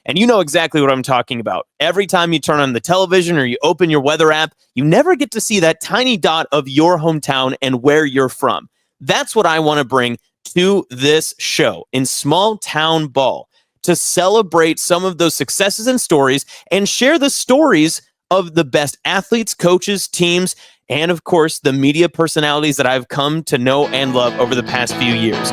And you know exactly what I'm talking about. Every time you turn on the television or you open your weather app, you never get to see that tiny dot of your hometown and where you're from. That's what I want to bring to this show in Small Town Ball, to celebrate some of those successes and stories and share the stories of the best athletes, coaches, teams, and of course, the media personalities that I've come to know and love over the past few years.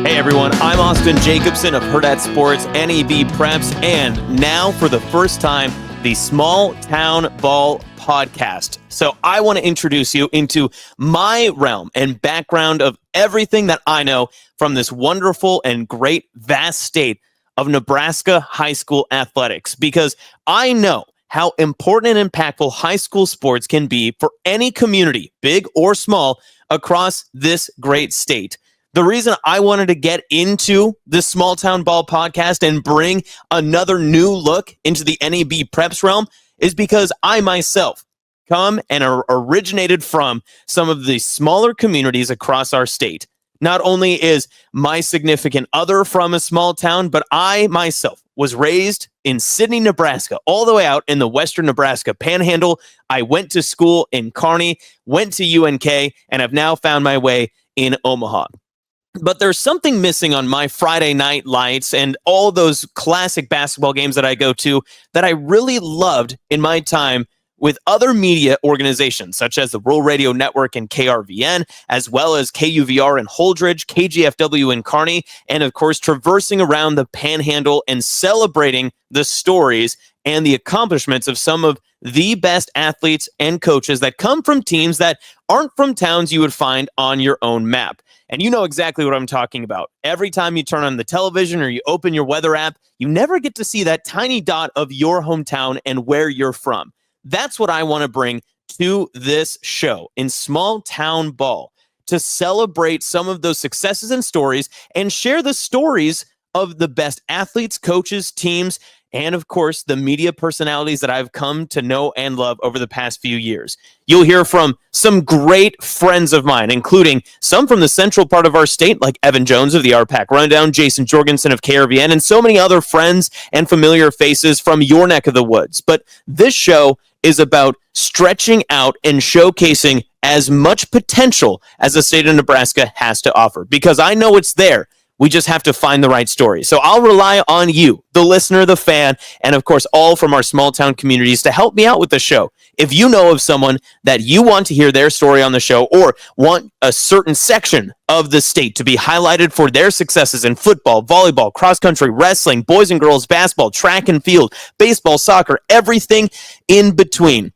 Hey everyone, I'm Austin Jacobsen of Hurrdat Sports and NEBPreps, and now for the first time, the Small Town Ball podcast. So I want to introduce you into my realm and background of everything that I know from this wonderful and great vast state of Nebraska high school athletics, because I know how important and impactful high school sports can be for any community, big or small, across this great state. The reason I wanted to get into this Small Town Ball podcast and bring another new look into the NEBPreps realm is because I myself come and originated from some of the smaller communities across our state. Not only is my significant other from a small town, but I myself was raised in Sidney, Nebraska, all the way out in the western Nebraska Panhandle. I went to school in Kearney, went to UNK, and have now found my way in Omaha. But there's something missing on my Friday night lights and all those classic basketball games that I go to that I really loved in my time with other media organizations, such as the Rural Radio Network and KRVN, as well as KUVR in Holdridge, KGFW in Kearney, and of course, traversing around the Panhandle and celebrating the stories and the accomplishments of some of the best athletes and coaches that come from teams that aren't from towns you would find on your own map. And you know exactly what I'm talking about. Every time you turn on the television or you open your weather app, you never get to see that tiny dot of your hometown and where you're from. That's what I want to bring to this show in Small Town Ball, to celebrate some of those successes and stories and share the stories of the best athletes, coaches, teams, and of course, the media personalities that I've come to know and love over the past few years. You'll hear from some great friends of mine, including some from the central part of our state, like Evan Jones of the RPAC Rundown, Jason Jorgensen of KRVN, and so many other friends and familiar faces from your neck of the woods. But this show is about stretching out and showcasing as much potential as the state of Nebraska has to offer, because I know it's there. We just have to find the right story. So I'll rely on you, the listener, the fan, and of course, all from our small town communities to help me out with the show. If you know of someone that you want to hear their story on the show, or want a certain section of the state to be highlighted for their successes in football, volleyball, cross country, wrestling, boys and girls basketball, track and field, baseball, soccer, everything in between,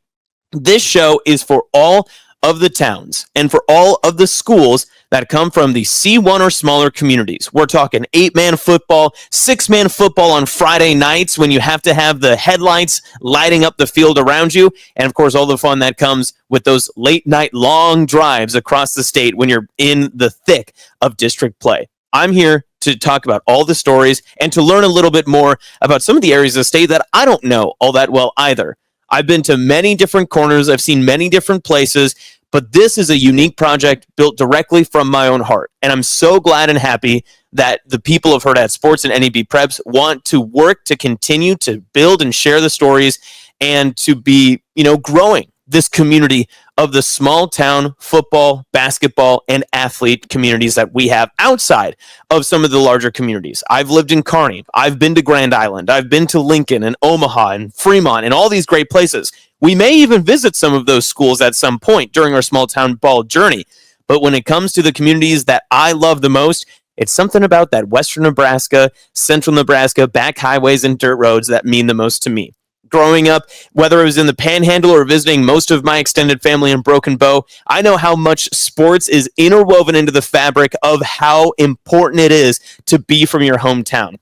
this show is for all of the towns and for all of the schools that come from the C1 or smaller communities. We're talking 8-man football, 6-man football on Friday nights when you have to have the headlights lighting up the field around you, and of course all the fun that comes with those late night long drives across the state when you're in the thick of district play. I'm here to talk about all the stories and to learn a little bit more about some of the areas of the state that I don't know all that well either. I've been to many different corners. I've seen many different places, but this is a unique project built directly from my own heart. And I'm so glad and happy that the people of Hurrdat Sports and NEBPreps want to work to continue to build and share the stories and to be, growing this community of the small town football, basketball, and athlete communities that we have outside of some of the larger communities. I've lived in Kearney. I've been to Grand Island. I've been to Lincoln and Omaha and Fremont and all these great places. We may even visit some of those schools at some point during our small town ball journey. But when it comes to the communities that I love the most, it's something about that western Nebraska, central Nebraska, back highways and dirt roads that mean the most to me. Growing up, whether it was in the Panhandle or visiting most of my extended family in Broken Bow, I know how much sports is interwoven into the fabric of how important it is to be from your hometown,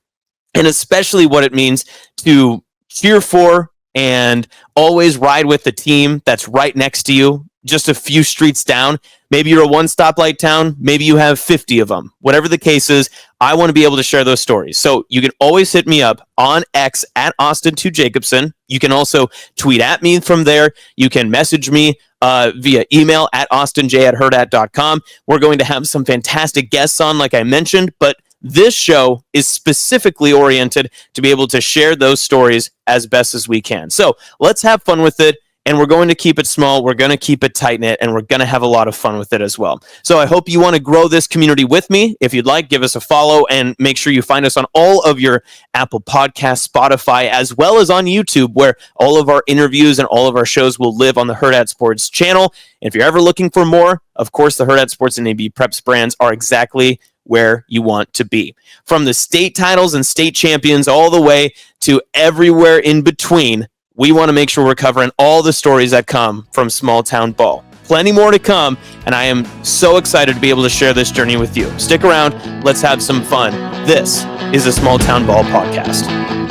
and especially what it means to cheer for and always ride with the team that's right next to you, just a few streets down. Maybe you're a one stoplight town. Maybe you have 50 of them. Whatever the case is, I want to be able to share those stories. So you can always hit me up on X at Austin2Jacobsen. You can also tweet at me from there. You can message me via email at austinj@hurrdat.com. We're going to have some fantastic guests on, like I mentioned, but this show is specifically oriented to be able to share those stories as best as we can. So let's have fun with it. And we're going to keep it small. We're going to keep it tight-knit, and we're going to have a lot of fun with it as well. So I hope you want to grow this community with me. If you'd like, give us a follow, and make sure you find us on all of your Apple Podcasts, Spotify, as well as on YouTube, where all of our interviews and all of our shows will live on the Hurrdat Sports channel. And if you're ever looking for more, of course, the Hurrdat Sports and NEBPreps brands are exactly where you want to be. From the state titles and state champions all the way to everywhere in between, we want to make sure we're covering all the stories that come from small town ball. Plenty more to come, and I am so excited to be able to share this journey with you. Stick around. Let's have some fun. This is the Small Town Ball Podcast.